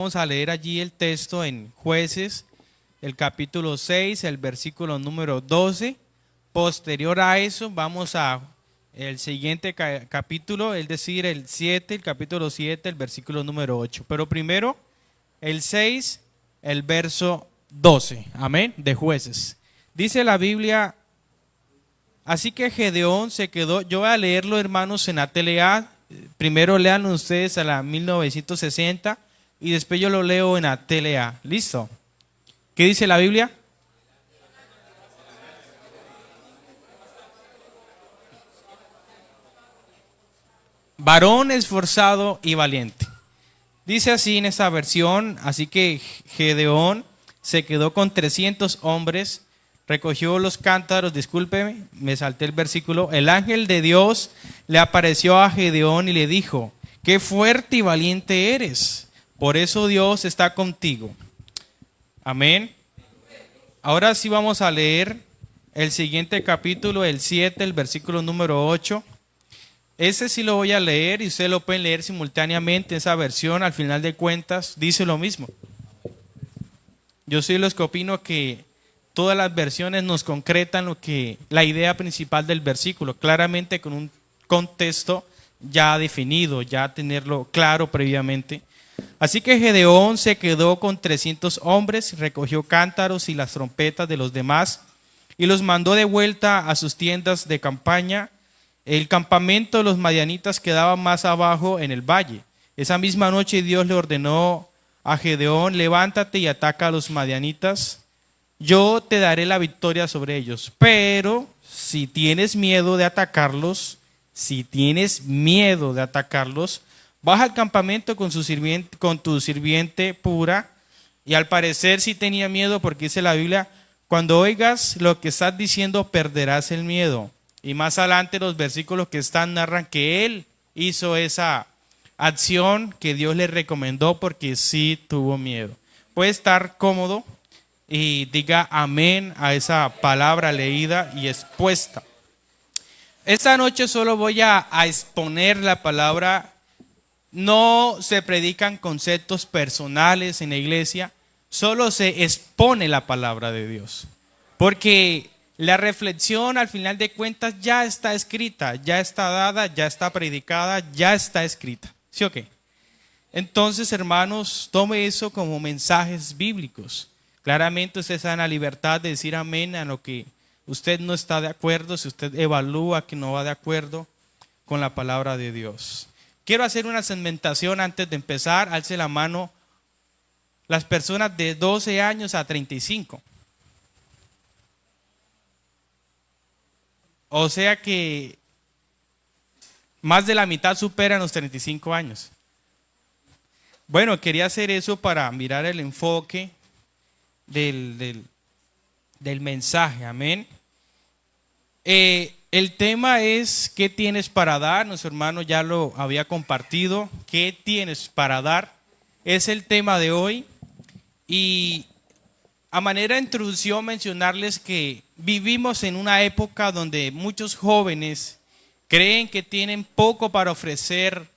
Vamos a leer allí el texto en Jueces, el capítulo 6, el versículo número 12. Posterior a eso vamos a el siguiente capítulo, es decir, el 7, el capítulo 7, el versículo número 8. Pero primero el 6, el verso 12, amén, de Jueces. Dice la Biblia: así que Gedeón se quedó. Yo voy a leerlo, hermanos, en ATLA. Primero lean ustedes a la 1960 y después yo lo leo en ATLA. ¿Listo? ¿Qué dice la Biblia? Varón esforzado y valiente. Dice así en esta versión: así que Gedeón se quedó con 300 hombres, recogió los cántaros. Discúlpeme, me salté el versículo. El ángel de Dios le apareció a Gedeón y le dijo: qué fuerte y valiente eres, por eso Dios está contigo. Amén. Ahora sí vamos a leer el siguiente capítulo, el 7, el versículo número 8. Ese sí lo voy a leer y ustedes lo pueden leer simultáneamente. Esa versión, al final de cuentas, dice lo mismo. Yo soy los que opino que todas las versiones nos concretan la idea principal del versículo, claramente con un contexto ya definido, ya tenerlo claro previamente. Así que Gedeón se quedó con 300 hombres, recogió cántaros y las trompetas de los demás y los mandó de vuelta a sus tiendas de campaña. El campamento de los madianitas quedaba más abajo en el valle. Esa misma noche Dios le ordenó a Gedeón: levántate y ataca a los madianitas, yo te daré la victoria sobre ellos. Pero si tienes miedo de atacarlos, baja al campamento con tu sirviente Pura. Y al parecer sí tenía miedo, porque dice la Biblia: cuando oigas lo que estás diciendo, perderás el miedo. Y más adelante los versículos que están narran que él hizo esa acción que Dios le recomendó porque sí tuvo miedo. Puede estar cómodo y diga amén a esa palabra leída y expuesta. Esta noche solo voy a exponer la palabra. No se predican conceptos personales en la iglesia, solo se expone la palabra de Dios. Porque la reflexión, al final de cuentas, ya está escrita, ya está dada, ya está predicada, ya está escrita. ¿Sí o qué? Entonces, hermanos, tome eso como mensajes bíblicos. Claramente usted está en la libertad de decir amén a lo que usted no está de acuerdo, si usted evalúa que no va de acuerdo con la palabra de Dios. Quiero hacer una segmentación antes de empezar. Alce la mano las personas de 12 años a 35. O sea que más de la mitad superan los 35 años. Bueno, quería hacer eso para mirar el enfoque del mensaje. Amén. El tema es: ¿qué tienes para dar? Nuestro hermano ya lo había compartido. ¿Qué tienes para dar? Es el tema de hoy. Y a manera de introducción, mencionarles que vivimos en una época donde muchos jóvenes creen que tienen poco para ofrecer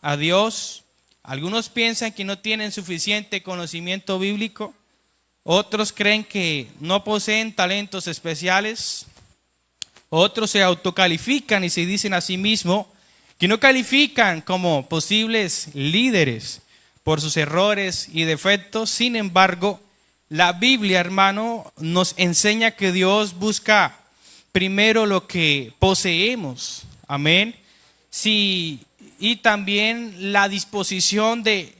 a Dios. Algunos piensan que no tienen suficiente conocimiento bíblico. Otros creen que no poseen talentos especiales. Otros se autocalifican y se dicen a sí mismos que no califican como posibles líderes por sus errores y defectos. Sin embargo, la Biblia, hermano, nos enseña que Dios busca primero lo que poseemos. Amén. Sí, y también la disposición de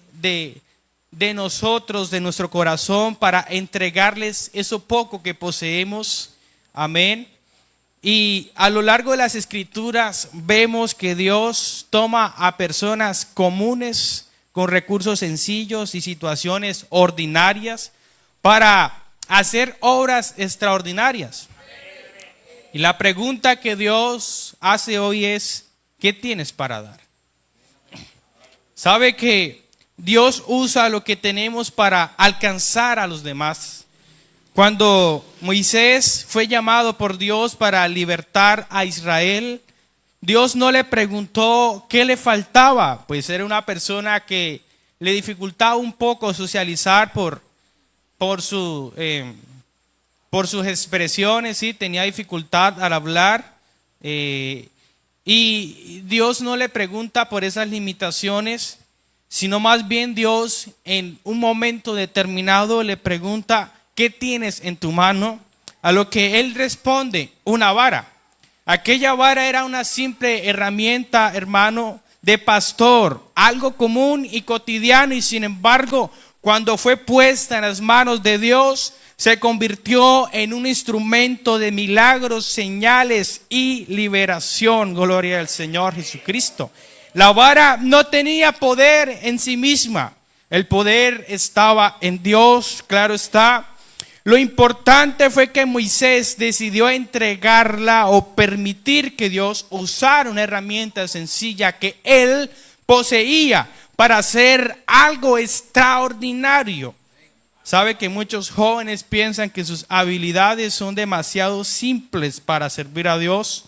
nosotros, de nuestro corazón, para entregarles eso poco que poseemos. Amén. Y a lo largo de las Escrituras vemos que Dios toma a personas comunes con recursos sencillos y situaciones ordinarias para hacer obras extraordinarias. Y la pregunta que Dios hace hoy es: ¿qué tienes para dar? ¿Sabe que Dios usa lo que tenemos para alcanzar a los demás? Cuando Moisés fue llamado por Dios para libertar a Israel, Dios no le preguntó qué le faltaba, pues era una persona que le dificultaba un poco socializar por sus expresiones, ¿sí? Tenía dificultad al hablar. Y Dios no le pregunta por esas limitaciones, sino más bien Dios en un momento determinado le pregunta: ¿qué tienes en tu mano? A lo que él responde: una vara. Aquella vara era una simple herramienta, hermano, de pastor, algo común y cotidiano, y sin embargo, cuando fue puesta en las manos de Dios, se convirtió en un instrumento de milagros, señales y liberación. Gloria al Señor Jesucristo. La vara no tenía poder en sí misma. El poder estaba en Dios, claro está. Lo importante fue que Moisés decidió entregarla o permitir que Dios usara una herramienta sencilla que él poseía para hacer algo extraordinario. Sabe que muchos jóvenes piensan que sus habilidades son demasiado simples para servir a Dios.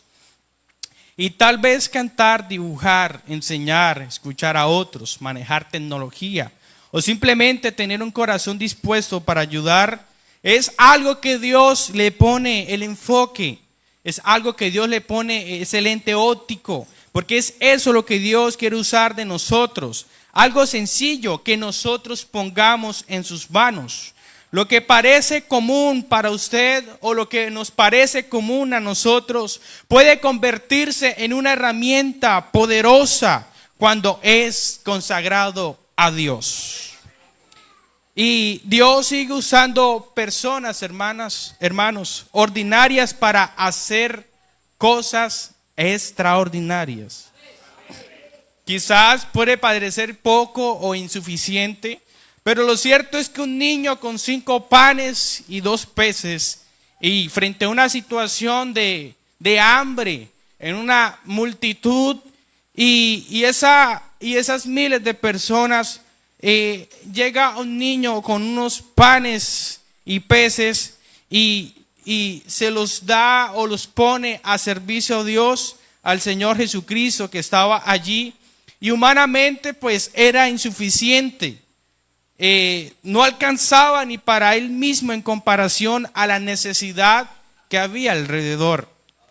Y tal vez cantar, dibujar, enseñar, escuchar a otros, manejar tecnología o simplemente tener un corazón dispuesto para ayudar es algo que Dios le pone el enfoque, es algo que Dios le pone ese lente óptico, porque es eso lo que Dios quiere usar de nosotros. Algo sencillo que nosotros pongamos en sus manos. Lo que parece común para usted o lo que nos parece común a nosotros puede convertirse en una herramienta poderosa cuando es consagrado a Dios. Y Dios sigue usando personas, hermanos, ordinarias para hacer cosas extraordinarias. Quizás puede parecer poco o insuficiente, pero lo cierto es que un niño con 5 panes y 2 peces y frente a una situación de hambre en una multitud y esas miles de personas, llega un niño con unos panes y peces y se los da o los pone a servicio a Dios, al Señor Jesucristo que estaba allí. Y humanamente pues era insuficiente, no alcanzaba ni para él mismo en comparación a la necesidad que había alrededor.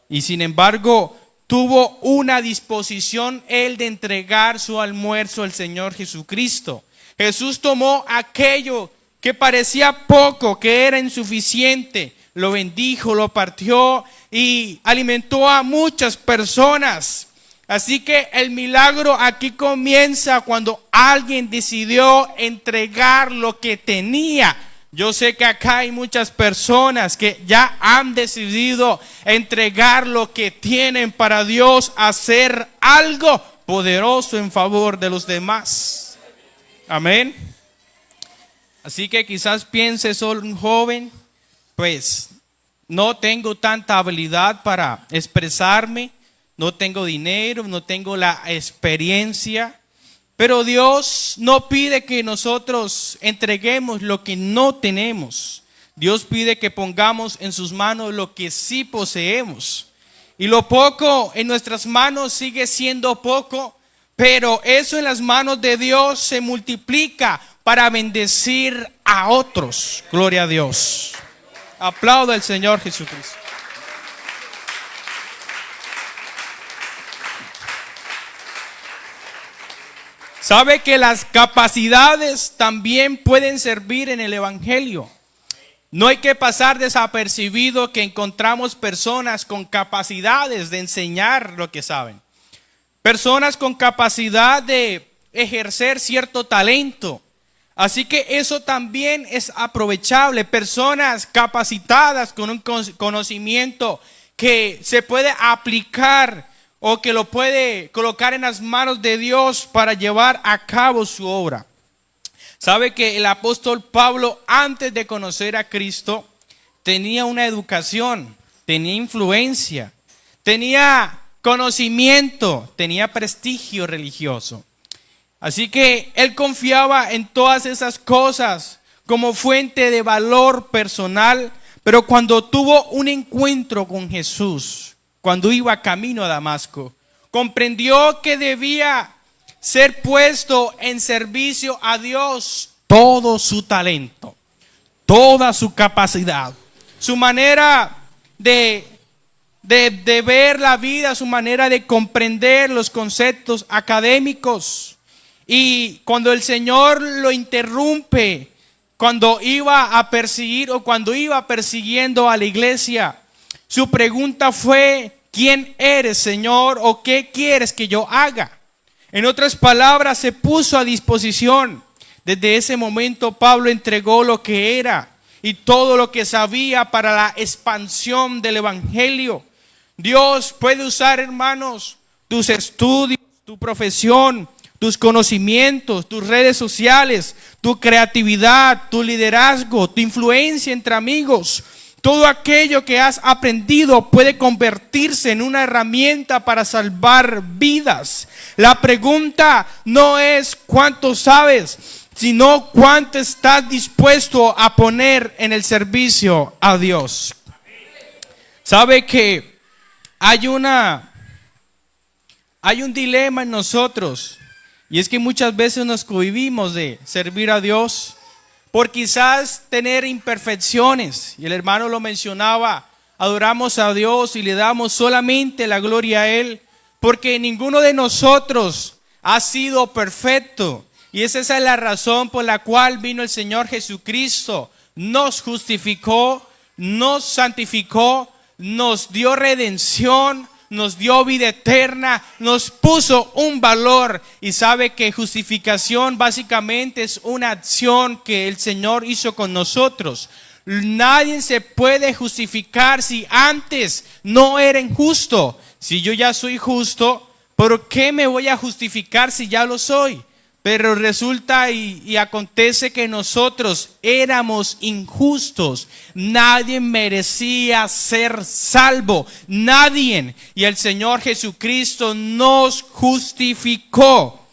Y sin embargo tuvo una disposición él de entregar su almuerzo al Señor Jesucristo. Jesús tomó aquello que parecía poco, que era insuficiente, lo bendijo, lo partió y alimentó a muchas personas. Así que el milagro aquí comienza cuando alguien decidió entregar lo que tenía. Yo sé que acá hay muchas personas que ya han decidido entregar lo que tienen para Dios, hacer algo poderoso en favor de los demás. Amén. Así que quizás piense, soy un joven, pues no tengo tanta habilidad para expresarme. No tengo dinero, no tengo la experiencia, pero Dios no pide que nosotros entreguemos lo que no tenemos. Dios pide que pongamos en sus manos lo que sí poseemos. Y lo poco en nuestras manos sigue siendo poco, pero eso en las manos de Dios se multiplica para bendecir a otros. Gloria a Dios. Aplaudo al Señor Jesucristo. Sabe que las capacidades también pueden servir en el evangelio. No hay que pasar desapercibido que encontramos personas con capacidades de enseñar lo que saben. Personas con capacidad de ejercer cierto talento. Así que eso también es aprovechable. Personas capacitadas con un conocimiento que se puede aplicar o que lo puede colocar en las manos de Dios para llevar a cabo su obra. Sabe que el apóstol Pablo, antes de conocer a Cristo, tenía una educación, tenía influencia, tenía conocimiento, tenía prestigio religioso. Así que él confiaba en todas esas cosas como fuente de valor personal, pero cuando tuvo un encuentro con Jesús, cuando iba camino a Damasco, comprendió que debía ser puesto en servicio a Dios todo su talento, toda su capacidad, su manera de ver la vida, su manera de comprender los conceptos académicos. Y cuando el Señor lo interrumpe, cuando iba a perseguir o cuando iba persiguiendo a la iglesia, su pregunta fue: ¿quién eres, Señor? ¿O qué quieres que yo haga? En otras palabras, se puso a disposición. Desde ese momento Pablo entregó lo que era y todo lo que sabía para la expansión del evangelio. Dios puede usar, hermanos, tus estudios, tu profesión, tus conocimientos, tus redes sociales, tu creatividad, tu liderazgo, tu influencia entre amigos. Todo aquello que has aprendido puede convertirse en una herramienta para salvar vidas. La pregunta no es cuánto sabes, sino cuánto estás dispuesto a poner en el servicio a Dios. ¿Sabe que hay un dilema en nosotros? Y es que muchas veces nos cohibimos de servir a Dios por quizás tener imperfecciones. Y el hermano lo mencionaba, adoramos a Dios y le damos solamente la gloria a Él, porque ninguno de nosotros ha sido perfecto. Y esa es la razón por la cual vino el Señor Jesucristo, nos justificó, nos santificó, nos dio redención, nos dio vida eterna, nos puso un valor. Y sabe que justificación básicamente es una acción que el Señor hizo con nosotros. Nadie se puede justificar si antes no era injusto. Si yo ya soy justo, ¿por qué me voy a justificar si ya lo soy? Pero resulta y acontece que nosotros éramos injustos. Nadie merecía ser salvo. Nadie. Y el Señor Jesucristo nos justificó.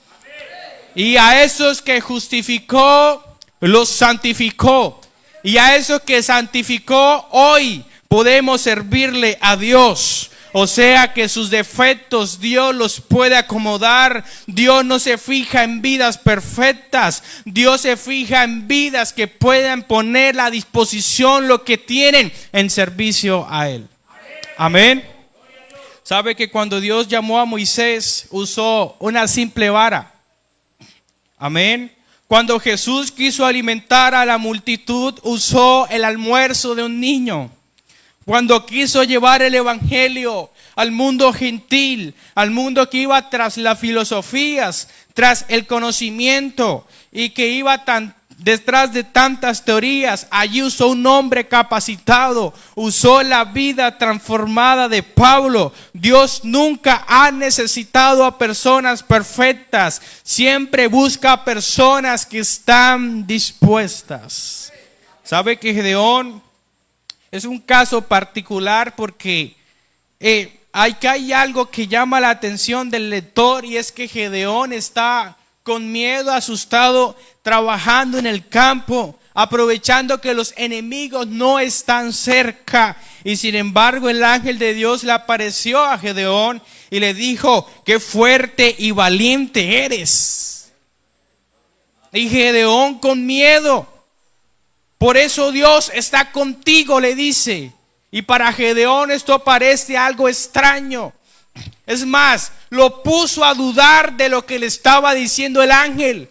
Y a esos que justificó, los santificó. Y a esos que santificó, hoy podemos servirle a Dios. O sea que sus defectos Dios los puede acomodar. Dios no se fija en vidas perfectas. Dios se fija en vidas que puedan poner a disposición lo que tienen en servicio a Él. Amén. ¿Sabe que cuando Dios llamó a Moisés usó una simple vara? Amén. Cuando Jesús quiso alimentar a la multitud usó el almuerzo de un niño. Cuando quiso llevar el evangelio al mundo gentil, al mundo que iba tras las filosofías, tras el conocimiento y que iba detrás de tantas teorías, allí usó un hombre capacitado, usó la vida transformada de Pablo. Dios nunca ha necesitado a personas perfectas, siempre busca a personas que están dispuestas. ¿Sabe que Gedeón es un caso particular porque hay algo que llama la atención del lector, y es que Gedeón está con miedo, asustado, trabajando en el campo, aprovechando que los enemigos no están cerca. Y sin embargo el ángel de Dios le apareció a Gedeón y le dijo: qué fuerte y valiente eres. Y Gedeón con miedo. Por eso Dios está contigo, le dice. Y para Gedeón esto parece algo extraño. Es más, lo puso a dudar de lo que le estaba diciendo el ángel.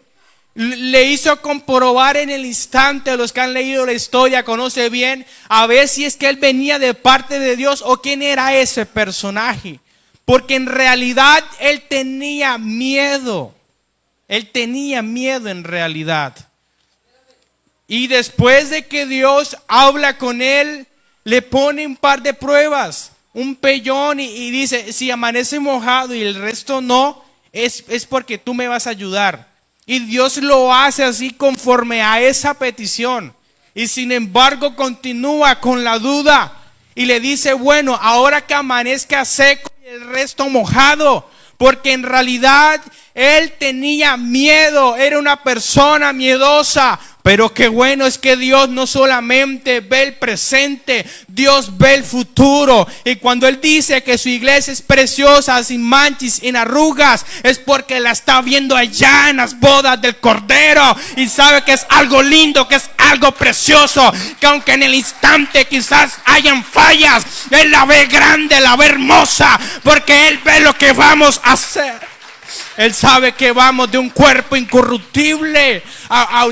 Le hizo comprobar en el instante. Los que han leído la historia conocen bien, a ver si es que él venía de parte de Dios o quién era ese personaje. Porque en realidad él tenía miedo. Él tenía miedo en realidad. Y después de que Dios habla con él, le pone un par de pruebas, un pellón, y dice: si amanece mojado y el resto no, es porque tú me vas a ayudar. Y Dios lo hace así conforme a esa petición. Y sin embargo continúa con la duda y le dice: bueno, ahora que amanezca seco y el resto mojado. Porque en realidad él tenía miedo, era una persona miedosa. Pero qué bueno es que Dios no solamente ve el presente, Dios ve el futuro. Y cuando Él dice que su iglesia es preciosa, sin manchas, sin arrugas, es porque la está viendo allá en las bodas del Cordero. Y sabe que es algo lindo, que es algo precioso. Que aunque en el instante quizás hayan fallas, Él la ve grande, la ve hermosa. Porque Él ve lo que vamos a hacer. Él sabe que vamos de un cuerpo incorruptible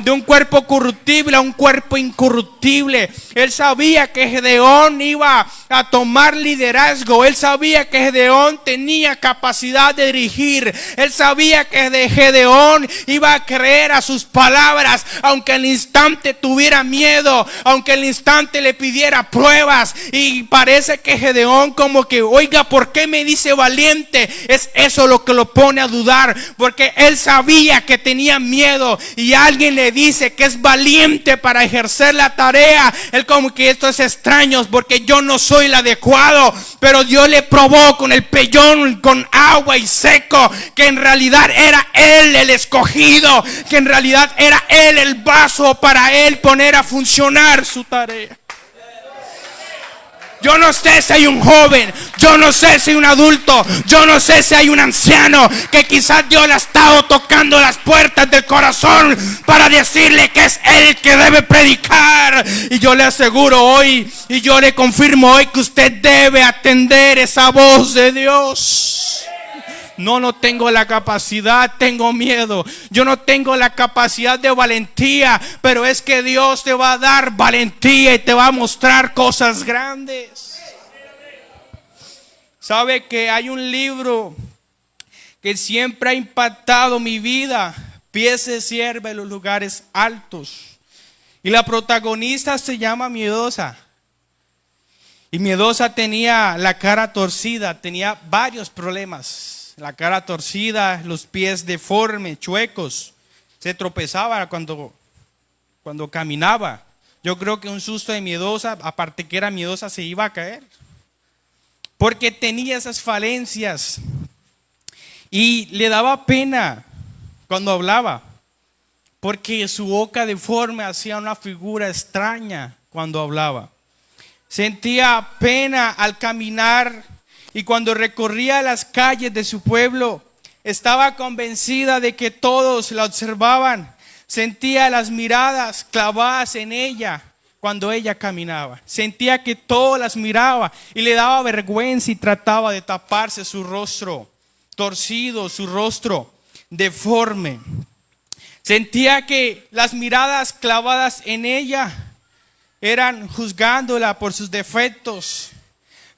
de un cuerpo corruptible a un cuerpo incorruptible. Él sabía que Gedeón iba a tomar liderazgo. Él sabía que Gedeón tenía capacidad de dirigir. Él sabía que Gedeón iba a creer a sus palabras, aunque al instante tuviera miedo, aunque al instante le pidiera pruebas. Y parece que Gedeón como que, oiga, ¿por qué me dice valiente? Es eso lo que lo pone a dudar, porque él sabía que tenía miedo y alguien le dice que es valiente para ejercer la tarea. Él como que esto es extraño porque yo no soy el adecuado, pero Dios le probó con el pellón, con agua y seco, que en realidad era él el escogido, que en realidad era él el vaso para él poner a funcionar su tarea. Yo no sé si hay un joven, yo no sé si hay un adulto, yo no sé si hay un anciano que quizás Dios le ha estado tocando las puertas del corazón para decirle que es él que debe predicar. Y yo le aseguro hoy, y yo le confirmo hoy, que usted debe atender esa voz de Dios. No tengo la capacidad, tengo miedo. Yo no tengo la capacidad de valentía, pero es que Dios te va a dar valentía y te va a mostrar cosas grandes. ¿Sabe que hay un libro que siempre ha impactado mi vida? Pies de sierva en los lugares altos. Y la protagonista se llama Miedosa. Y Miedosa tenía la cara torcida, tenía varios problemas. La cara torcida, los pies deformes, chuecos. Se tropezaba cuando caminaba. Yo creo que un susto de Miedosa, aparte que era miedosa, se iba a caer. Porque tenía esas falencias. Y le daba pena cuando hablaba. Porque su boca deforme hacía una figura extraña cuando hablaba. Sentía pena al caminar. Y cuando recorría las calles de su pueblo, estaba convencida de que todos la observaban. Sentía las miradas clavadas en ella cuando ella caminaba. Sentía que todos las miraban y le daba vergüenza y trataba de taparse su rostro torcido, su rostro deforme. Sentía que las miradas clavadas en ella eran juzgándola por sus defectos,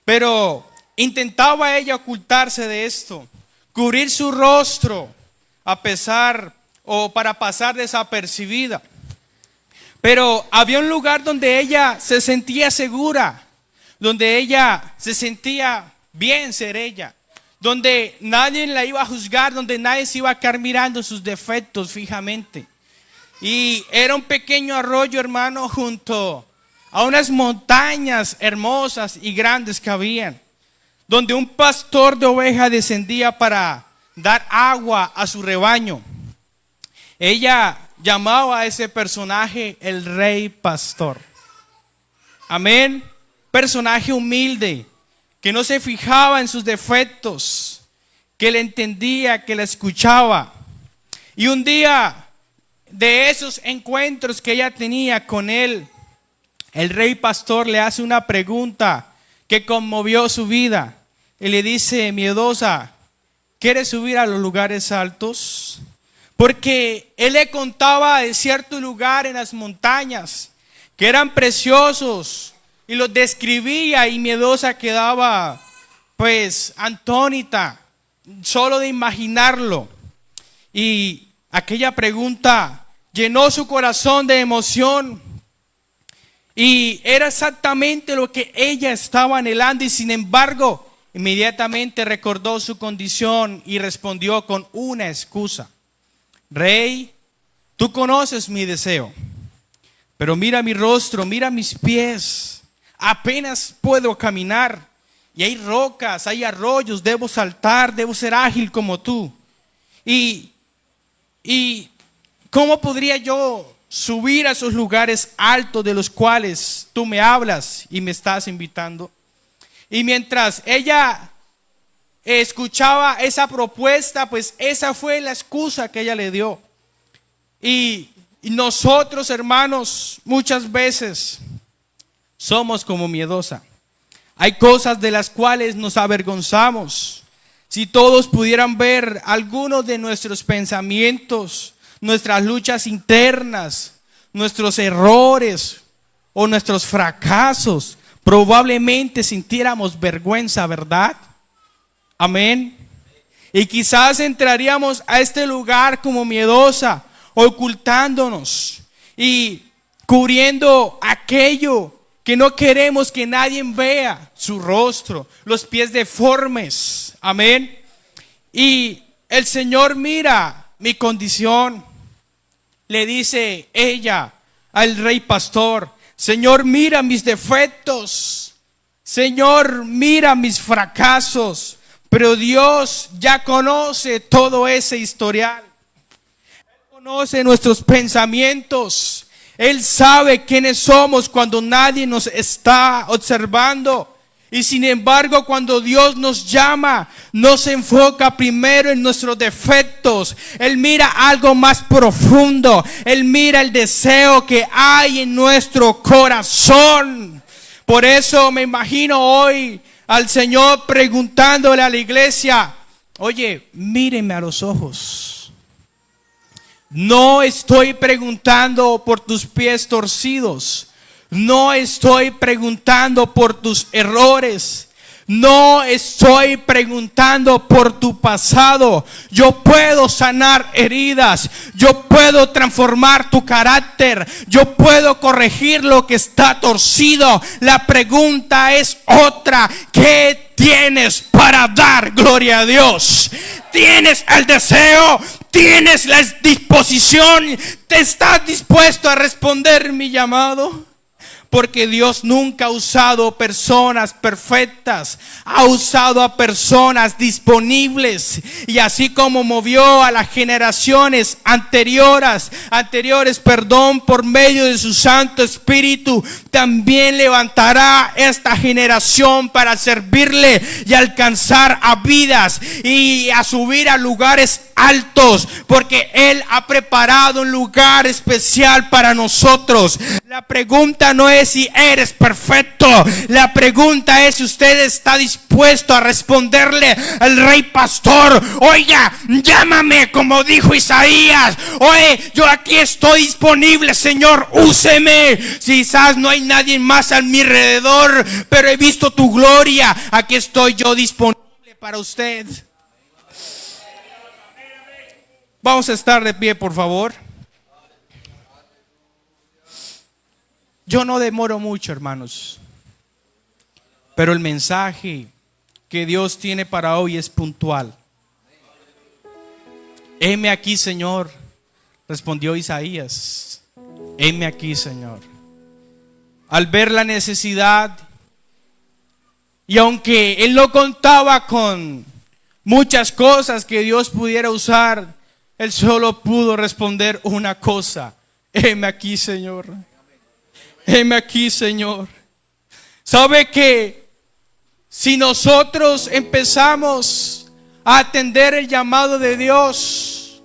pero intentaba ella ocultarse de esto, cubrir su rostro para pasar desapercibida. Pero había un lugar donde ella se sentía segura, donde ella se sentía bien ser ella, donde nadie la iba a juzgar, donde nadie se iba a quedar mirando sus defectos fijamente. Y era un pequeño arroyo, hermano, junto a unas montañas hermosas y grandes que habían, donde un pastor de ovejas descendía para dar agua a su rebaño. Ella llamaba a ese personaje el rey pastor. Amén. Personaje humilde, que no se fijaba en sus defectos, que le entendía, que le escuchaba. Y un día de esos encuentros que ella tenía con él, el rey pastor le hace una pregunta que conmovió su vida. Y le dice: Miedosa, ¿quieres subir a los lugares altos? Porque él le contaba de cierto lugar en las montañas que eran preciosos y los describía, y Miedosa quedaba pues atónita solo de imaginarlo. Y aquella pregunta llenó su corazón de emoción. Y era exactamente lo que ella estaba anhelando, y sin embargo inmediatamente recordó su condición y respondió con una excusa: Rey, tú conoces mi deseo, pero mira mi rostro, mira mis pies, apenas puedo caminar, y hay rocas, hay arroyos, debo saltar, debo ser ágil como tú. Y ¿cómo podría yo subir a esos lugares altos de los cuales tú me hablas y me estás invitando. Y mientras ella escuchaba esa propuesta, pues esa fue la excusa que ella le dio. Y nosotros, hermanos, muchas veces somos como miedosa. Hay cosas de las cuales nos avergonzamos. Si todos pudieran ver algunos de nuestros pensamientos, nuestras luchas internas, nuestros errores o nuestros fracasos, probablemente sintiéramos vergüenza, ¿verdad? Amén. Y quizás entraríamos a este lugar como miedosa, ocultándonos y cubriendo aquello que no queremos que nadie vea, su rostro, los pies deformes. Amén. Y el Señor mira mi condición. Le dice ella al rey pastor: Señor, mira mis defectos. Señor, mira mis fracasos. Pero Dios ya conoce todo ese historial. Él conoce nuestros pensamientos. Él sabe quiénes somos cuando nadie nos está observando. Y sin embargo, cuando Dios nos llama, no se enfoca primero en nuestros defectos. Él mira algo más profundo. Él mira el deseo que hay en nuestro corazón. Por eso me imagino hoy al Señor preguntándole a la iglesia: oye, míreme a los ojos. No estoy preguntando por tus pies torcidos. No estoy preguntando por tus errores. No estoy preguntando por tu pasado. Yo puedo sanar heridas. Yo puedo transformar tu carácter. Yo puedo corregir lo que está torcido. La pregunta es otra: ¿qué tienes para dar? Gloria a Dios. ¿Tienes el deseo? ¿Tienes la disposición? ¿Te estás dispuesto a responder mi llamado? Porque Dios nunca ha usado personas perfectas, ha usado a personas disponibles. Y así como movió a las generaciones anteriores, por medio de su Santo Espíritu, también levantará esta generación para servirle y alcanzar a vidas y a subir a lugares altos, porque Él ha preparado un lugar especial para nosotros. La pregunta no es si eres perfecto. La pregunta es si usted está dispuesto a responderle al rey pastor: oiga, llámame como dijo Isaías. Oye, yo aquí estoy disponible, Señor, úseme. Quizás no hay nadie más a mi alrededor, pero he visto tu gloria. Aquí estoy yo disponible para usted. Vamos a estar de pie, por favor. Yo no demoro mucho, hermanos, pero el mensaje que Dios tiene para hoy es puntual. Heme aquí, Señor, respondió Isaías. Heme aquí, Señor. Al ver la necesidad, y aunque él no contaba con muchas cosas que Dios pudiera usar, él solo pudo responder una cosa: heme aquí, Señor. Heme aquí, Señor. ¿Sabe que si nosotros empezamos a atender el llamado de Dios,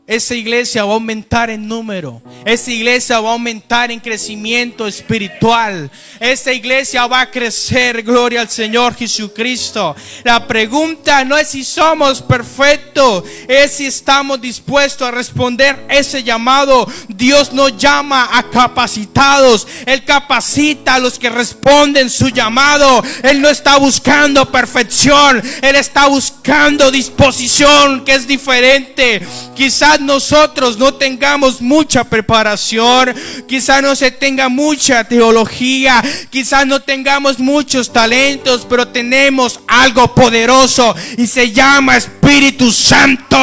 esa iglesia va a aumentar en número? Esa iglesia va a aumentar en crecimiento espiritual. Esta iglesia va a crecer, gloria al Señor Jesucristo. La pregunta no es si somos perfectos, es si estamos dispuestos a responder ese llamado. Dios nos llama a capacitados. Él capacita a los que responden su llamado. Él no está buscando perfección, Él está buscando disposición, que es diferente. Quizás nosotros no tengamos mucha preparación, quizás no se tenga mucha teología, quizás no tengamos muchos talentos, pero tenemos algo poderoso y se llama Espíritu Santo.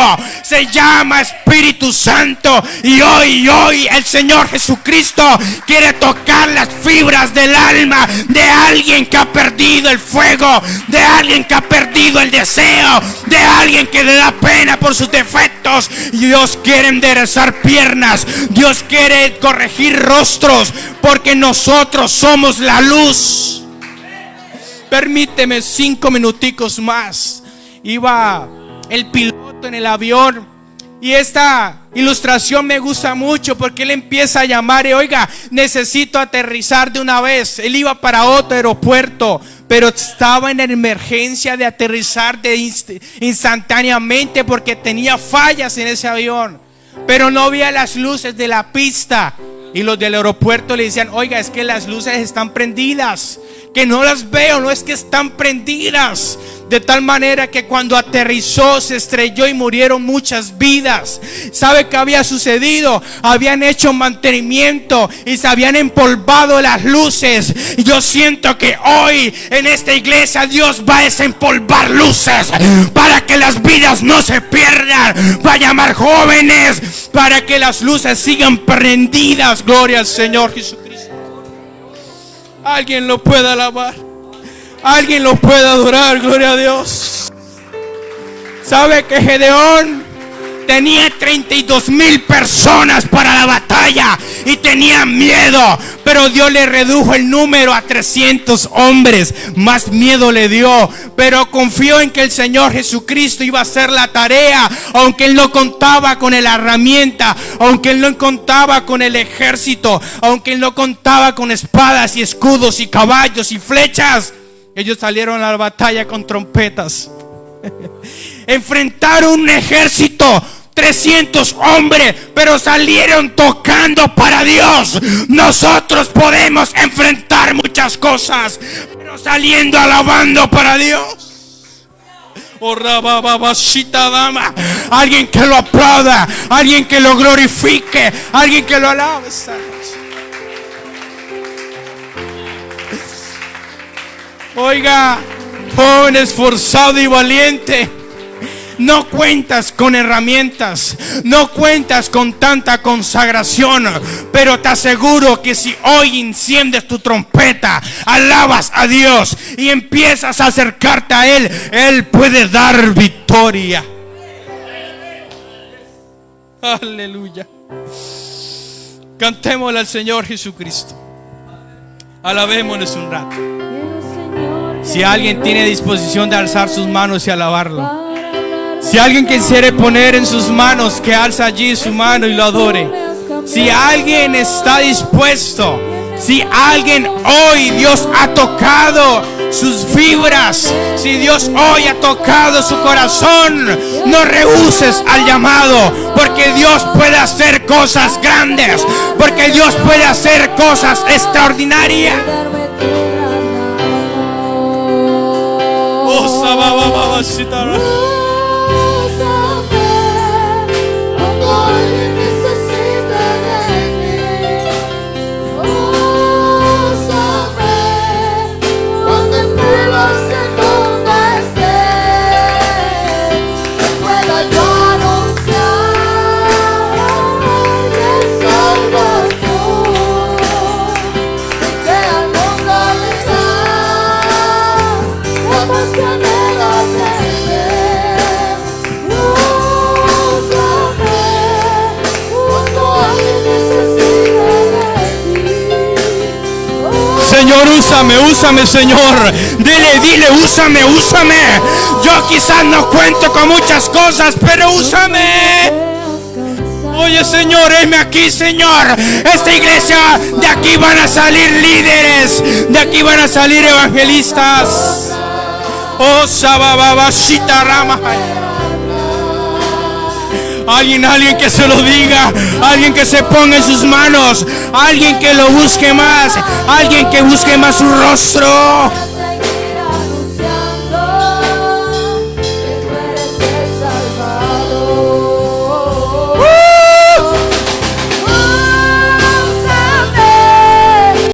Se llama Espíritu Santo. Y hoy el Señor Jesucristo quiere tocar las fibras del alma de alguien que ha perdido el fuego, de alguien que ha perdido el deseo, de alguien que le da pena por sus defectos. Y Dios quiere enderezar piernas. Dios quiere corregir rostros, porque nosotros somos la luz. Permíteme 5 minuticos más. Iba el piloto en el avión, y esta ilustración me gusta mucho porque él empieza a llamar y oiga, necesito aterrizar de una vez. Él iba para otro aeropuerto, pero estaba en emergencia de aterrizar instantáneamente porque tenía fallas en ese avión, pero no veía las luces de la pista. Y los del aeropuerto le decían, oiga, es que las luces están prendidas, que no las veo, no es que están prendidas. De tal manera que cuando aterrizó se estrelló y murieron muchas vidas. ¿Sabe qué había sucedido? Habían hecho mantenimiento y se habían empolvado las luces. Y yo siento que hoy en esta iglesia Dios va a desempolvar luces para que las vidas no se pierdan. Va a llamar jóvenes para que las luces sigan prendidas. Gloria al Señor Jesucristo. Alguien lo puede alabar. Alguien lo puede adorar, gloria a Dios. ¿Sabe que Gedeón tenía 32,000 personas para la batalla y tenía miedo? Pero Dios le redujo el número a 300 hombres. Más miedo le dio, pero confió en que el Señor Jesucristo iba a hacer la tarea. Aunque él no contaba con la herramienta, aunque él no contaba con el ejército, aunque él no contaba con espadas y escudos y caballos y flechas, ellos salieron a la batalla con trompetas. Enfrentaron un ejército, 300 hombres, pero salieron tocando para Dios. Nosotros podemos enfrentar muchas cosas, pero saliendo alabando para Dios. Oh, rabababashita dama. Alguien que lo aplauda, alguien que lo glorifique, alguien que lo alabe esta noche. Oiga, joven esforzado y valiente, no cuentas con herramientas, no cuentas con tanta consagración, pero te aseguro que si hoy enciendes tu trompeta, alabas a Dios y empiezas a acercarte a Él, Él puede dar victoria. Aleluya. Cantémosle al Señor Jesucristo. Alabémosle un rato. Si alguien tiene disposición de alzar sus manos y alabarlo, si alguien quisiera poner en sus manos, que alza allí su mano y lo adore. Si alguien está dispuesto, si alguien hoy Dios ha tocado sus fibras, si Dios hoy ha tocado su corazón, no rehuses al llamado, porque Dios puede hacer cosas grandes, porque Dios puede hacer cosas extraordinarias. Señor, úsame, Señor. Dile, úsame. Yo quizás no cuento con muchas cosas, pero úsame. Oye, Señor, heme aquí, Señor. Esta iglesia, de aquí van a salir líderes, de aquí van a salir evangelistas. Oh, sabababashita rama. Alguien que se lo diga, alguien que se ponga en sus manos, alguien que lo busque más, alguien que busque más su rostro.